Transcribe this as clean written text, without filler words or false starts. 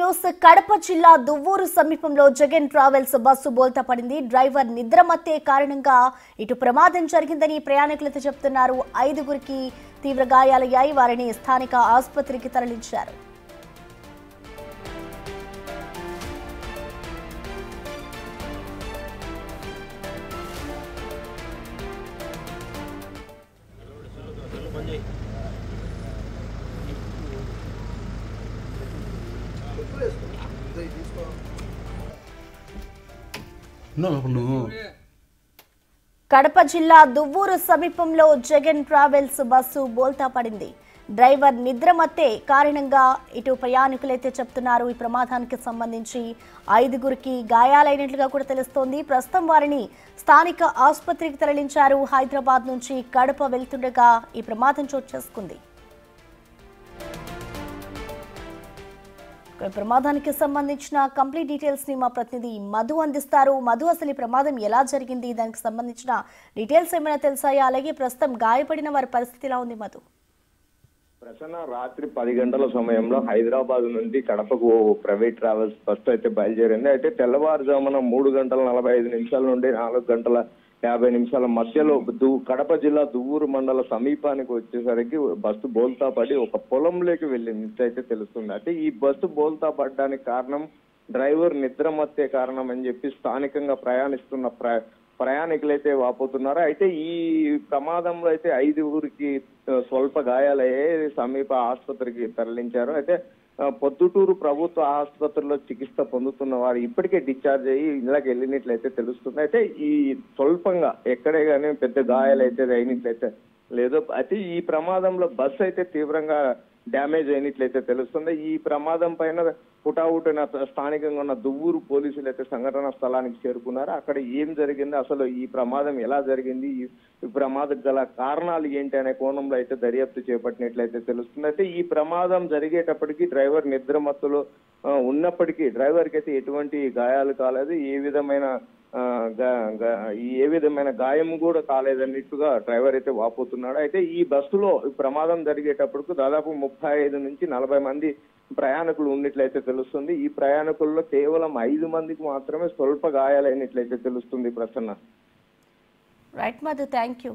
News Kadapa జిల్లా దువ్వూరు సమీపంలో Jagan travels bus బోల్తా పడింది. డ్రైవర్ నిద్రమత్తే కారణంగా ఇటు ప్రమాదం జరిగిందని ప్రయాణికులతో చెప్తున్నారు. 5గురికి తీవ్ర గాయాలయ్యాయి. వారిని స్థానిక ఆసుపత్రికి తరలించారు. కడప జిల్లా దువ్వూరు సమీపంలో జగన్ ట్రావెల్స్ బస్సు బోల్తా పడింది. డ్రైవర్ నిద్రమత్తే కారణంగా ఇటు ప్రయాణికులైతే చెప్తున్నారు. ఈ ప్రమాదానికి సంబంధించి 5గురికి గాయాలైనట్లుగా కూడా తెలుస్తోంది. ప్రస్తుతం వారిని స్థానిక ఆసుపత్రికి తరలించారు. హైదరాబాద్ నుంచి కడప వెళ్తుండగా ఈ ప్రమాదం చోటు చేసుకుంది. ప్రమాదానికి సంబంధించిన కంప్లీట్ డీటెయిల్స్ ని మా ప్రతినిధి మధు అందిస్తారు. మధు, అసలు ఈ ప్రమాదం ఎలా జరిగింది, దానికి సంబంధించిన డీటెయిల్స్ ఏమైనా తెలుసాయా? అలాగే ప్రస్తుతం గాయపడిన వారి పరిస్థితి ఎలా ఉంది మధు? ప్రసన్న, రాత్రి 10 గంటల సమయంలో హైదరాబాద్ నుండి కడపకు ప్రైవేట్ ట్రావెల్స్ బస్సు అయితే బయలుదేరింది. అయితే తెల్లవారుజామున 3 గంటల 45 నిమిషాల నుండి 4 గంటల 50 నిమిషాల మధ్యలో కడప జిల్లా దువ్వూరు మండల సమీపానికి వచ్చేసరికి బస్సు బోల్తా పడి ఒక పొలంలోకి వెళ్ళింది అయితే తెలుస్తుంది. అయితే ఈ బస్సు బోల్తా పడడానికి కారణం డ్రైవర్ నిద్రమత్తే కారణం అని చెప్పి స్థానికంగా ప్రయాణిస్తున్న ప్రయాణికులైతే వాపోతున్నారు. అయితే ఈ ప్రమాదంలో అయితే 5గురికి స్వల్ప గాయాలయ్యాయి. సమీప ఆసుపత్రికి తరలించారు. అయితే పొద్దుటూరు ప్రభుత్వ ఆసుపత్రిలో చికిత్స పొందుతున్న వారు ఇప్పటికే డిశ్చార్జ్ అయ్యి ఇళ్ళకి వెళ్ళినట్లయితే తెలుస్తుంది. అయితే ఈ స్వల్పంగా ఎక్కడే కానీ పెద్ద గాయాలు అయితే అయినట్లయితే లేదు. అయితే ఈ ప్రమాదంలో బస్సు అయితే తీవ్రంగా డ్యామేజ్ అయినట్లయితే తెలుస్తుంది. ఈ ప్రమాదం పైన హుటాహుటిన స్థానికంగా ఉన్న దువ్వూరు పోలీసులు అయితే సంఘటన స్థలానికి చేరుకున్నారు. అక్కడ ఏం జరిగింది, అసలు ఈ ప్రమాదం ఎలా జరిగింది, ఈ ప్రమాదం గల కారణాలు ఏంటి అనే కోణంలో అయితే దర్యాప్తు చేపట్టినట్లయితే తెలుస్తుంది. అయితే ఈ ప్రమాదం జరిగేటప్పటికీ డ్రైవర్ నిద్రమత్తులో ఉన్నప్పటికీ డ్రైవర్కి అయితే ఎటువంటి గాయాలు కాలేదు. ఏ విధమైన గాయం కూడా కాలేదన్నట్టుగా డ్రైవర్ అయితే వాపోతున్నాడు. అయితే ఈ బస్సులో ప్రమాదం జరిగేటప్పటికి దాదాపు 35 నుంచి 40 మంది ప్రయాణికులు ఉన్నట్లయితే తెలుస్తుంది. ఈ ప్రయాణికుల్లో కేవలం 5 మందికి మాత్రమే స్వల్ప గాయాలైనట్లయితే తెలుస్తుంది. Prasanna. Right Madhu, thank you.